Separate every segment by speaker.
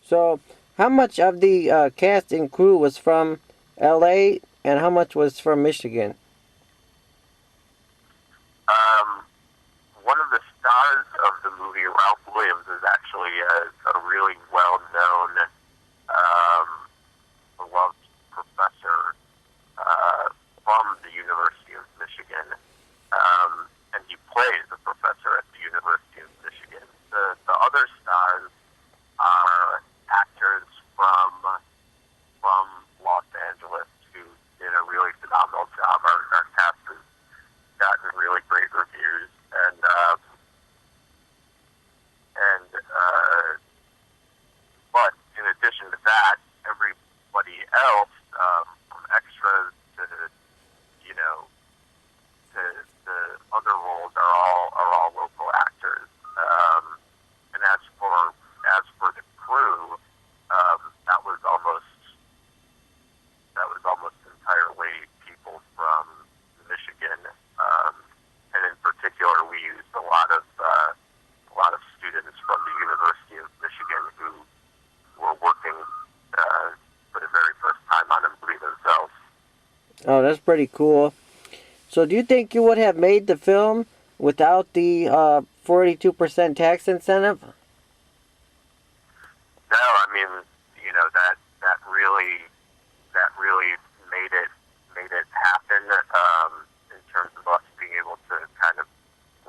Speaker 1: So, how much of the cast and crew was from L.A. and how much was from Michigan?
Speaker 2: Um, One of the stars of the movie, Ralph Williams, is actually a really well-known, um, beloved professor from the University of Michigan, and he plays a professor at the University of Michigan. The other stars are actors from Los Angeles who did a really phenomenal job. Our cast has gotten really great reviews, and but in addition to that, everybody else, from extras to you know to the other roles, are all local actors. And as for the crew, that was almost entirely people from Michigan, and in particular, we used a lot of students from the University of Michigan who were working for the very first time on the movie themselves.
Speaker 1: Oh, that's pretty cool. So, do you think you would have made the film without the 42% tax incentive?
Speaker 2: No, I mean, that really made it happen, in terms of us being able to kind of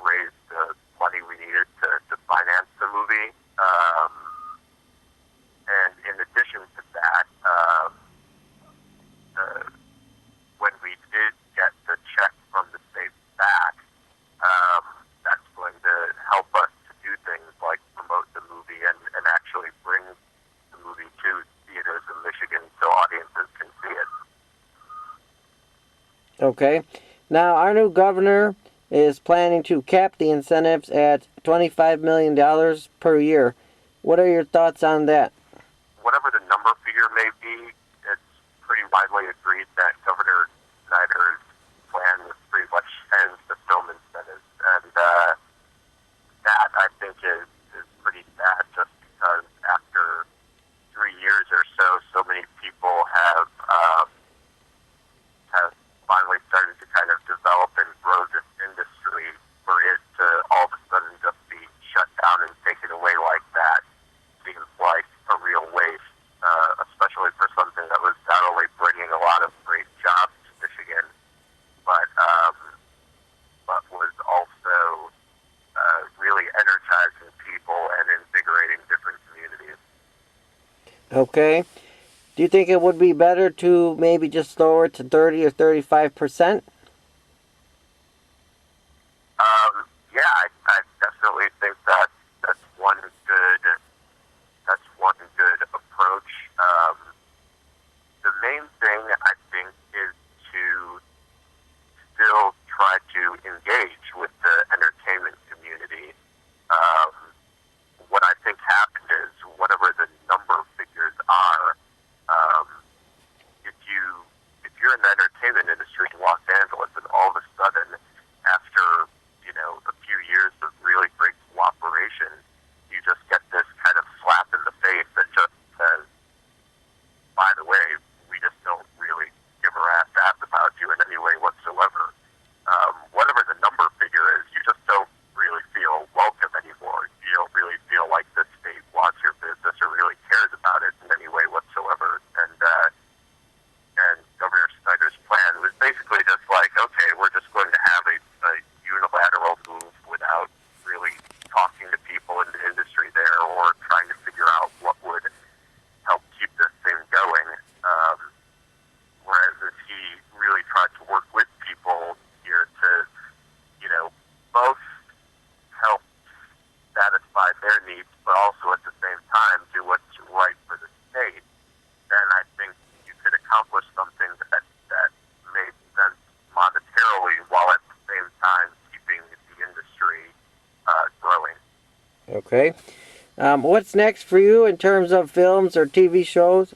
Speaker 2: raise the money we needed to finance the movie. And in addition to that, when we did get the check from the state back, that's going to help us to do things like promote the movie and actually bring the movie to theaters in Michigan so audiences can see it.
Speaker 1: Okay. Now, our new governor is planning to cap the incentives at $25 million per year. What are your thoughts on that?
Speaker 2: Whatever the number figure may be, it's pretty widely agreed that Governor Snyder's plan was pretty much ends the film incentives. And that, I think, is pretty sad, just because after 3 years or so many people have finally started to kind of develop and grow this industry. For it to all of a sudden just be shut down and taken away like that seems like a real waste, especially for something that was not only bringing a lot of great jobs to Michigan, but was also really energizing people and invigorating different communities.
Speaker 1: Okay. Do you think it would be better to maybe just lower it to 30 or 35%?
Speaker 2: Yeah, I definitely think that's one good approach. The main thing, I think, is to still try to engage with the entertainment community. Um, what I think happened is, whatever the number figures are, um, if you're in the entertainment industry in Los Angeles, and all of a sudden, after a few years of really great cooperation, you just get this kind of slap in the face that just says, by the way, we just don't really give a rat's ass about you in any way whatsoever. Whatever the number figure is, you just don't really feel welcome anymore. You don't really feel like the state wants your business or really cares about it in any way whatsoever. And Governor Snyder's plan was basically just like, okay, we're just going to have a unilateral move without really talking to people in the industry there or trying to figure out what would help keep this thing going. Whereas if he really tried to work with people here to, both help satisfy their needs, but also at the same time do what's right for the state, then I think you could accomplish something that made sense monetarily, while at the same time keeping the industry growing.
Speaker 1: Okay. What's next for you in terms of films or TV shows?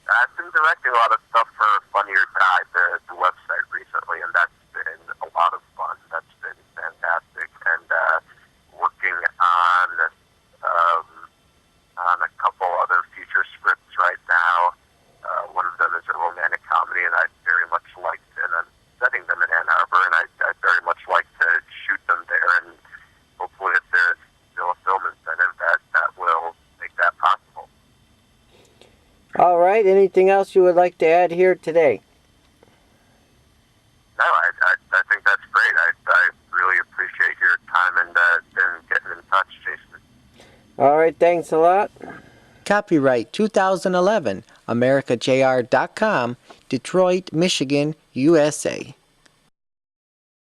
Speaker 2: I've been directing a lot of stuff for Funny or Die, the website, recently, and that's been a lot of fun. That's been fantastic. And working on
Speaker 1: Anything else you would like to add here today?
Speaker 2: No, I think that's great. I really appreciate your time and getting in touch, Jason.
Speaker 1: All right, thanks a lot. Copyright 2011, AmericaJR.com, Detroit, Michigan, USA.